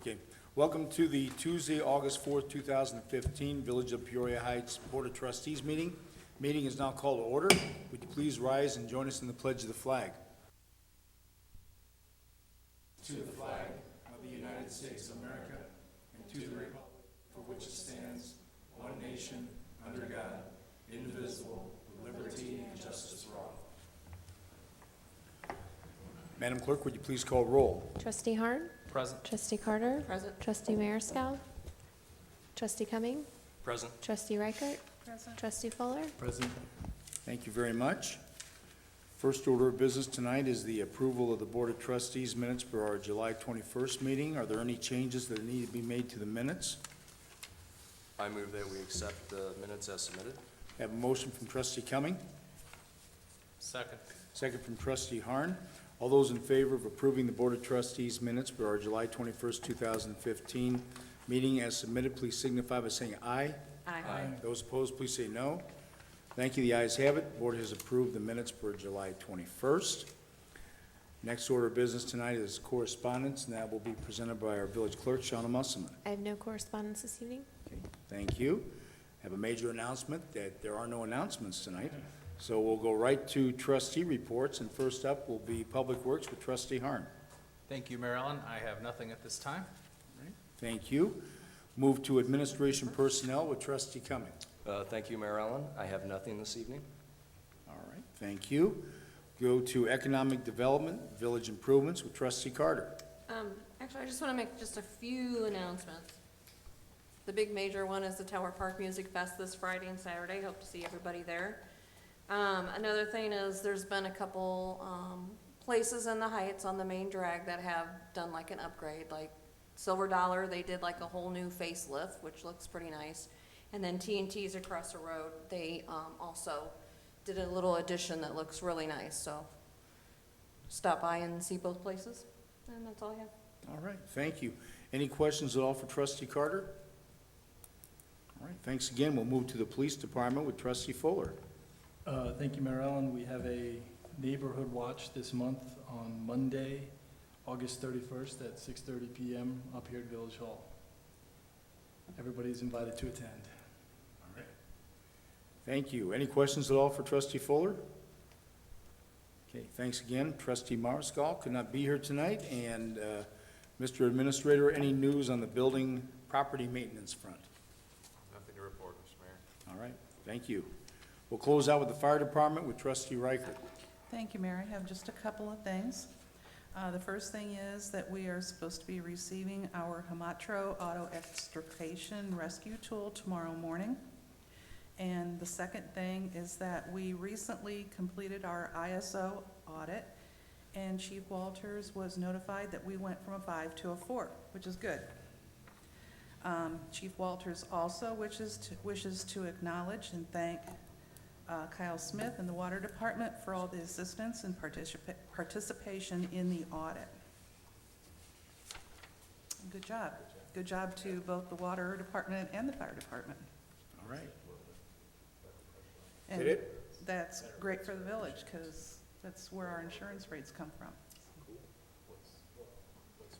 Okay. Welcome to the Tuesday, August 4th, 2015 Village of Peoria Heights Board of Trustees meeting. Meeting is now called to order. Would you please rise and join us in the pledge of the flag? To the flag of the United States of America and to the republic for which it stands, one nation, under God, indivisible, with liberty and justice for all. Madam Clerk, would you please call roll? Trustee Harn? Present. Trustee Carter? Present. Trustee Mayerscough? Trustee Cumming? Present. Trustee Reichert? Present. Trustee Fuller? Present. Thank you very much. First order of business tonight is the approval of the Board of Trustees minutes for our July 21st meeting. Are there any changes that need to be made to the minutes? I move that we accept the minutes as submitted. Have a motion from Trustee Cumming, Second. second from Trustee Harn. All those in favor of approving the Board of Trustees minutes for our July 21st, 2015 meeting as submitted, please signify by saying aye. Aye. Those opposed, please say no. Thank you. The ayes have it. The board has approved the minutes for July 21st. Next order of business tonight is correspondence, and that will be presented by our village clerk, Shauna Musselman. I have no correspondence this evening. Okay, thank you. Have a major announcement that there are no announcements tonight. So we'll go right to trustee reports, and first up will be Public Works with Trustee Harn. Thank you, Mayor Allen. I have nothing at this time. Thank you. Move to Administration Personnel with Trustee Cumming. Thank you, Mayor Allen. I have nothing this evening. All right, thank you. Go to Economic Development, Village Improvements with Trustee Carter. Actually, I just want to make just a few announcements. The big major one is the Tower Park Music Fest this Friday and Saturday. Hope to see everybody there. Another thing is there's been a couple places in the Heights on the main drag that have done like an upgrade, like Silver Dollar, they did like a whole new facelift, which looks pretty nice. And then T&T's across the road, they also did a little addition that looks really nice. So stop by and see both places. And that's all I have. All right, thank you. Any questions at all for Trustee Carter? All right, thanks again. We'll move to the Police Department with Trustee Fuller. Thank you, Mayor Allen. We have a neighborhood watch this month on Monday, August 31st at 6:30 p.m. up here at Village Hall. Everybody's invited to attend. All right. Thank you. Any questions at all for Trustee Fuller? Okay, thanks again. Trustee Mariscal could not be here tonight. And Mr. Administrator, any news on the building property maintenance front? Nothing to report, Mr. Mayor. All right, thank you. We'll close out with the Fire Department with Trustee Reichert. Thank you, Mayor. I have just a couple of things. The first thing is that we are supposed to be receiving our Hamatro auto extrication rescue tool tomorrow morning. And the second thing is that we recently completed our ISO audit, and Chief Walters was notified that we went from a 5 to a 4, which is good. Chief Walters also wishes to acknowledge and thank Kyle Smith and the Water Department for all the assistance and participation in the audit. Good job. Good job to both the Water Department and the Fire Department. All right. And Did it? that's great for the village because that's where our insurance rates come from.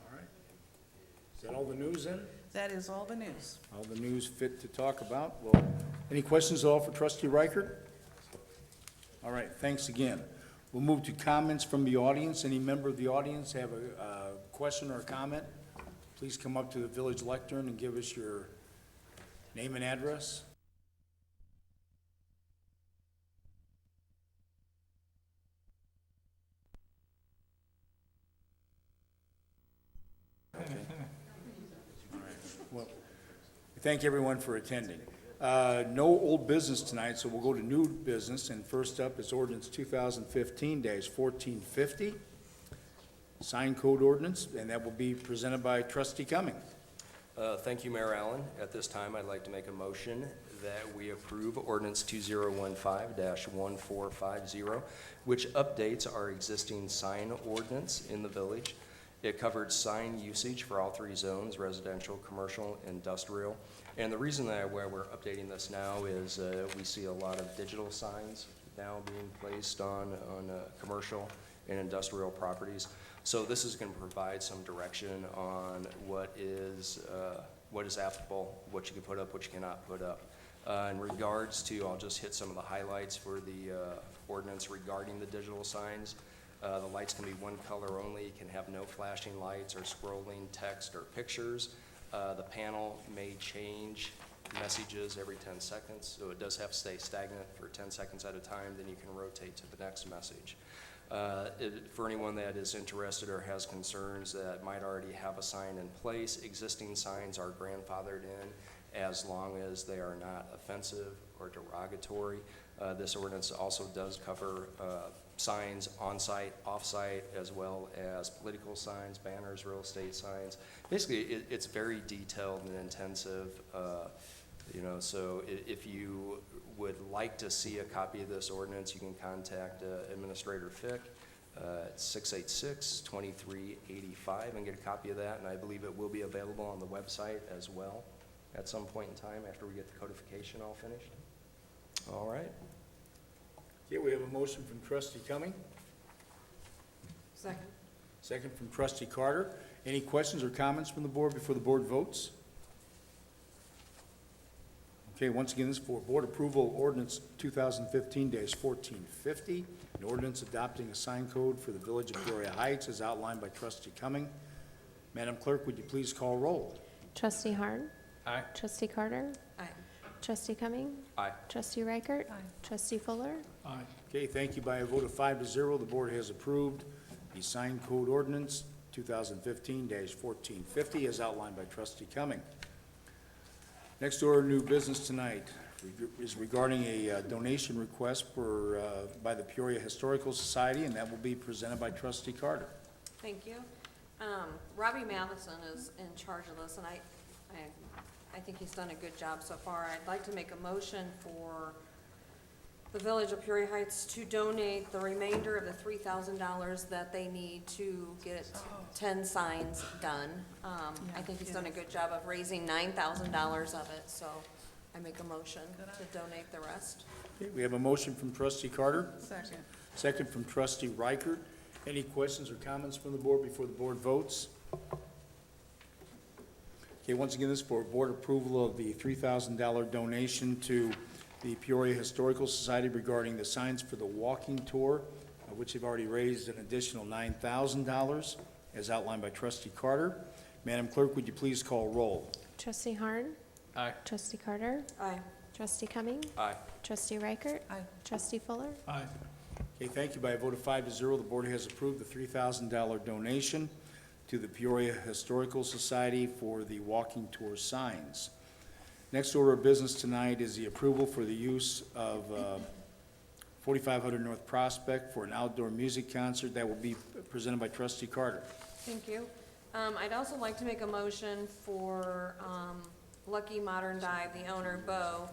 All right. Is that all the news then? That is all the news. All the news fit to talk about. Well, any questions at all for Trustee Reichert? All right, thanks again. We'll move to comments from the audience. Any member of the audience have a question or a comment? Please come up to the village lectern and give us your name and address. Okay. All right. Well, thank everyone for attending. No old business tonight, so we'll go to new business, and first up is ordinance 2015-1450, sign code ordinance, and that will be presented by Trustee Cumming. Thank you, Mayor Allen. At this time, I'd like to make a motion that we approve ordinance 2015-1450, which updates our existing sign ordinance in the village. It covered sign usage for all three zones, residential, commercial, industrial. And the reason that why we're updating this now is we see a lot of digital signs now being placed on commercial and industrial properties. So this is going to provide some direction on what is applicable, what you can put up, what you cannot put up. In regards to, I'll just hit some of the highlights for the ordinance regarding the digital signs. The lights can be one color only, it can have no flashing lights or scrolling text or pictures. The panel may change messages every 10 seconds, so it does have to stay stagnant for 10 seconds at a time, then you can rotate to the next message. For anyone that is interested or has concerns that might already have a sign in place, existing signs are grandfathered in as long as they are not offensive or derogatory. This ordinance also does cover signs on-site, off-site, as well as political signs, banners, real estate signs. Basically, it's very detailed and intensive. So if you would like to see a copy of this ordinance, you can contact Administrator Fick at 686-2385 and get a copy of that, and I believe it will be available on the website as well at some point in time after we get the codification all finished. All right. Okay, we have a motion from trustee Cumming, Second. second from trustee Carter. Any questions or comments from the board before the board votes? Okay, once again, this is for board approval, ordinance 2015-1450, an ordinance adopting a sign code for the village of Peoria Heights as outlined by trustee Cumming. Madam Clerk, would you please call roll? Trustee Harn. Aye. Trustee Carter. Aye. Trustee Cumming. Aye. Trustee Reichert. Aye. Trustee Fuller. Aye. Okay, thank you. By a vote of 5-0, the board has approved the sign code ordinance 2015-1450 as outlined by trustee Cumming. Next order of new business tonight is regarding a donation request by the Peoria Historical Society, and that will be presented by trustee Carter. Thank you. Robbie Matheson is in charge of this, and I think he's done a good job so far. I'd like to make a motion for the Village of Peoria Heights to donate the remainder of the $3,000 that they need to get 10 signs done. I think he's done a good job of raising $9,000 of it, so I make a motion to donate the rest. Okay, we have a motion from trustee Carter, Second. second from trustee Reichert. Any questions or comments from the board before the board votes? Okay, once again, this is for board approval of the $3,000 donation to the Peoria Historical Society regarding the signs for the walking tour, which have already raised an additional $9,000, as outlined by trustee Carter. Madam Clerk, would you please call roll? Trustee Harn. Aye. Trustee Carter. Aye. Trustee Cumming. Aye. Trustee Reichert. Aye. Trustee Fuller. Aye. Okay, thank you. By a vote of 5-0, the board has approved the $3,000 donation to the Peoria Historical Society for the walking tour signs. Next order of business tonight is the approval for the use of 4500 North Prospect for an outdoor music concert that will be presented by trustee Carter. Thank you. I'd also like to make a motion for Lucky Modern Dive, the owner, Bo,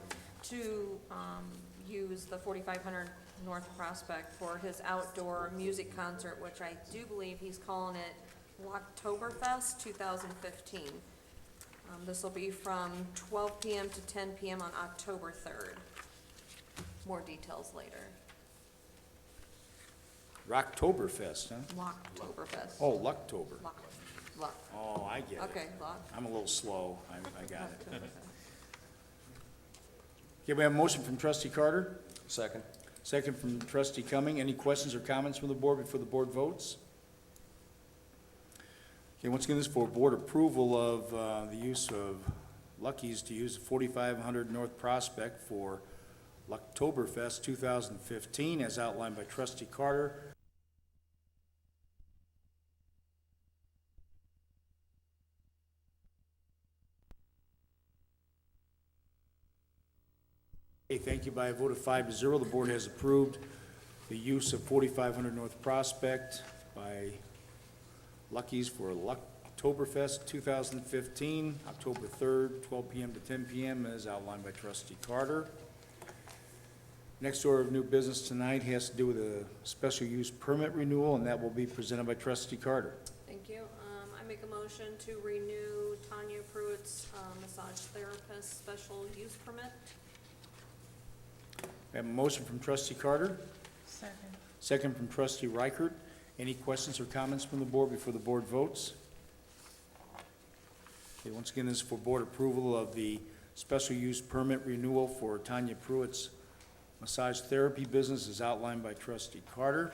to use the 4500 North Prospect for his outdoor music concert, which I do believe he's calling it Locktoberfest 2015. This will be from 12 p.m. to 10 p.m. on October 3rd. More details later. Rocktoberfest, huh? Locktoberfest. Oh, Lucktober. Lock. Oh, I get it. Okay, lock. I'm a little slow. I got it. Okay, we have a motion from trustee Carter, Second. second from trustee Cumming. Any questions or comments from the board before the board votes? Okay, once again, this is for board approval of the use of Lucky's to use 4500 North Prospect for Lucktoberfest 2015, as outlined by trustee Carter. Okay, thank you. By a vote of 5-0, the board has approved the use of 4500 North Prospect by Lucky's for Lucktoberfest 2015, October 3rd, 12 p.m. to 10 p.m., as outlined by trustee Carter. Next order of new business tonight has to do with a special use permit renewal, and that will be presented by trustee Carter. Thank you. I make a motion to renew Tanya Pruitt's massage therapist special use permit. We have a motion from trustee Carter, Second. second from trustee Reichert. Any questions or comments from the board before the board votes? Okay, once again, this is for board approval of the special use permit renewal for Tanya Pruitt's massage therapy business as outlined by trustee Carter.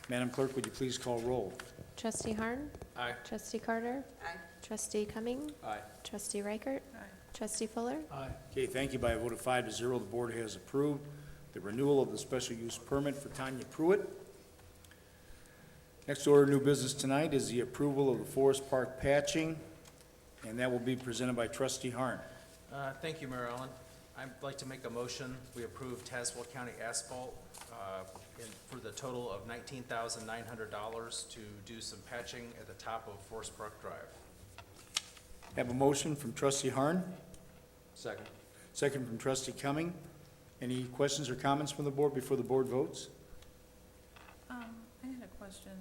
Madam Clerk, would you please call roll? Trustee Harn. Aye. Trustee Carter. Aye. Trustee Cumming. Aye. Trustee Reichert. Aye. Trustee Fuller. Aye. Okay, thank you. By a vote of 5-0, the board has approved the renewal of the special use permit for Tanya Pruitt. Next order of new business tonight is the approval of the Forest Park patching, and that will be presented by trustee Harn. Thank you, Mayor Ellen. I'd like to make a motion, we approve Tazewell County Asphalt for the total of $19,900 to do some patching at the top of Forest Park Drive. Have a motion from trustee Harn, Second. second from trustee Cumming. Any questions or comments from the board before the board votes? I had a question.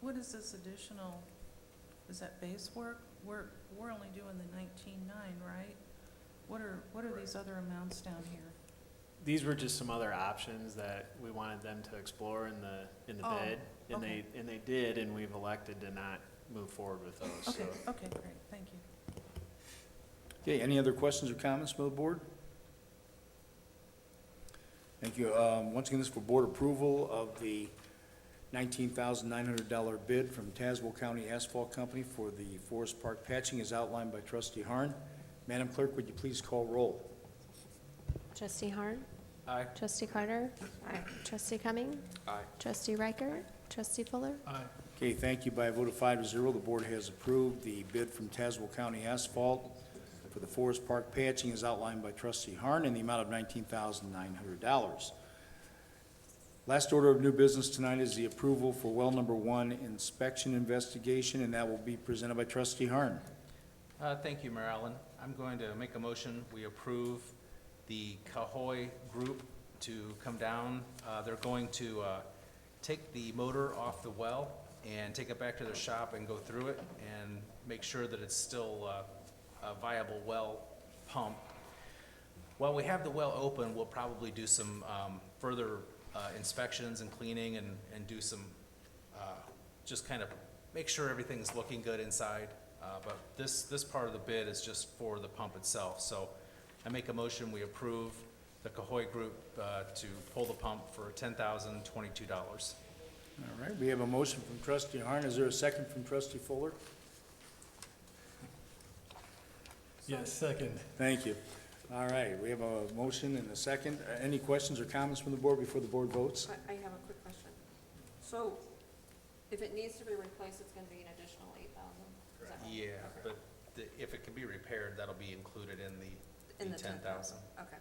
What is this additional, is that base work? We're only doing the 19.9, right? What are these other amounts down here? These were just some other options that we wanted them to explore in the Oh, bid, and okay. they did, and we've elected to not move forward with those, Okay, so. okay, great, thank you. Okay, any other questions or comments from the board? Thank you. Once again, this is for board approval of the $19,900 bid from Tazewell County Asphalt Company for the Forest Park patching as outlined by trustee Harn. Madam Clerk, would you please call roll? Trustee Harn. Aye. Trustee Carter. Aye. Trustee Cumming. Aye. Trustee Reichert. Trustee Fuller. Aye. Okay, thank you. By a vote of 5-0, the board has approved the bid from Tazewell County Asphalt for the Forest Park patching as outlined by trustee Harn in the amount of $19,900. Last order of new business tonight is the approval for well number 1 inspection investigation, and that will be presented by trustee Harn. Thank you, Mayor Ellen. I'm going to make a motion, we approve the Cahoy Group to come down. They're going to take the motor off the well and take it back to their shop and go through it and make sure that it's still a viable well pump. While we have the well open, we'll probably do some further inspections and cleaning and do some, just kind of make sure everything's looking good inside. But this part of the bid is just for the pump itself. So I make a motion, we approve the Cahoy Group to pull the pump for $10,022. All right, we have a motion from trustee Harn. Is there a second from trustee Fuller? Yes, second. Thank you. All right, we have a motion and a second. Any questions or comments from the board before the board votes? I have a quick question. So if it needs to be replaced, it's gonna be an additional 8,000? Is that right? Yeah, Okay. but if it can be repaired, that'll be included in In the the 10,000. Okay,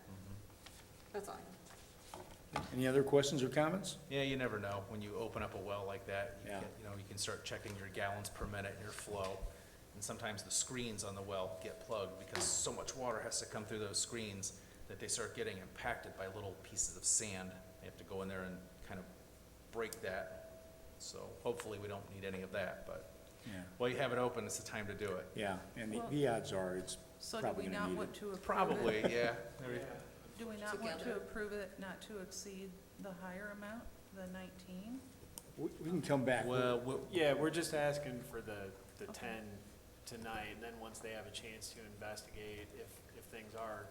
that's all I have. Any other questions or comments? Yeah, you never know. When you open up a well like that, Yeah. you can start checking your gallons per minute and your flow. And sometimes the screens on the well get plugged because so much water has to come through those screens that they start getting impacted by little pieces of sand. They have to go in there and kind of break that. So hopefully we don't need any of that, but Yeah. while you have it open, it's the time to do it. Yeah, and Well- the odds are it's So do probably we gonna not need want it. to approve it? Probably, yeah. Do we not want to Together. approve it not to exceed the higher amount, the 19? We can come back. Well, Yeah, we're just asking for the Okay. 10 tonight, and then once they have a chance to investigate, if things are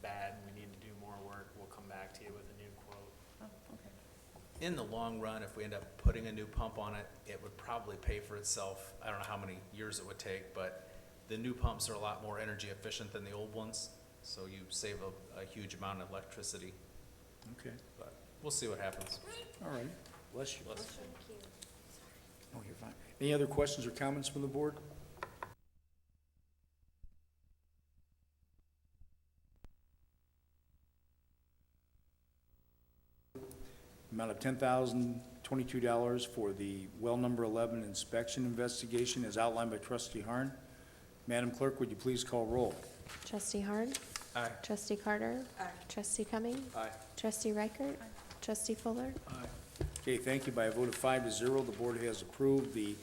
bad and we need to do more work, we'll come back to you with a new quote. Oh, okay. in the long run, if we end up putting a new pump on it, it would probably pay for itself. I don't know how many years it would take, but the new pumps are a lot more energy efficient than the old ones, so you save a huge amount of electricity, Okay, but we'll see what happens. all right. Bless you. Let's- Oh, you're fine. Any other questions or comments from the board? Amount of $10,022 for the well number 11 inspection investigation as outlined by trustee Harn. Madam Clerk, would you please call roll? Trustee Harn. Aye. Trustee Carter. Aye. Trustee Cumming. Aye. Trustee Reichert. Aye. Trustee Fuller. Aye. Okay, thank you. By a vote of 5-0, the board has approved the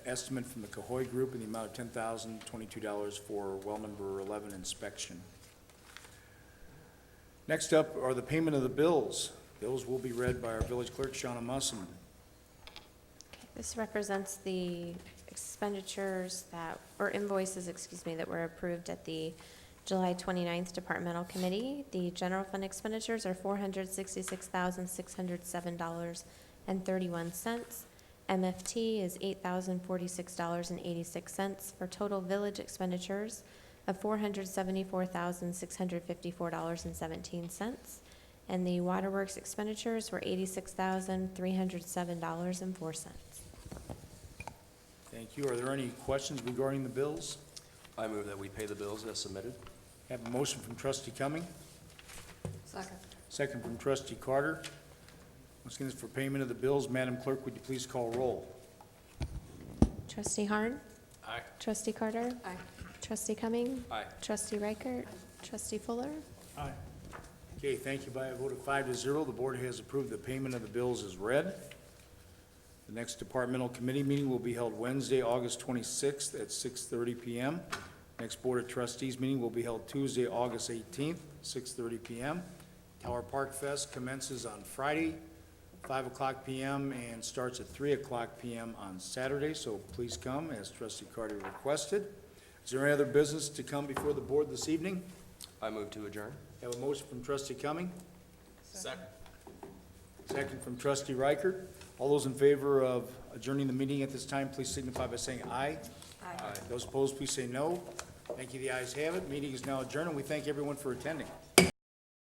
estimate from the Cahoy Group in the amount of $10,022 for well number 11 inspection. Next up are the payment of the bills. Bills will be read by our village clerk, Shauna Musselman. This represents the expenditures that, or invoices, excuse me, that were approved at the July 29th Departmental Committee. The general fund expenditures are $466,607.31. MFT is $8,046.86 for total village expenditures of $474,654.17. And the waterworks expenditures were $86,307.04. Thank you. Are there any questions regarding the bills? I move that we pay the bills as submitted. Have a motion from trustee Cumming, Second. second from trustee Carter. Once again, this is for payment of the bills. Madam Clerk, would you please call roll? Trustee Harn? Aye. Trustee Carter? Aye. Trustee Cumming? Aye. Trustee Reichert? Trustee Fuller? Aye. Okay, thank you. By a vote of 5-0, the board has approved the payment of the bills as read. The next departmental committee meeting will be held Wednesday, August 26th at 6:30 PM. Next Board of Trustees meeting will be held Tuesday, August 18th, 6:30 PM. Tower Park Fest commences on Friday, 5 o'clock PM, and starts at 3 o'clock PM on Saturday, so please come, as trustee Carter requested. Is there any other business to come before the board this evening? I move to adjourn. Have a motion from trustee Cumming, Second. second from trustee Reichert. All those in favor of adjourning the meeting at this time, please signify by saying aye. Aye. Those opposed, please say no. Thank you, the ayes have it. Meeting is now adjourned, and we thank everyone for attending.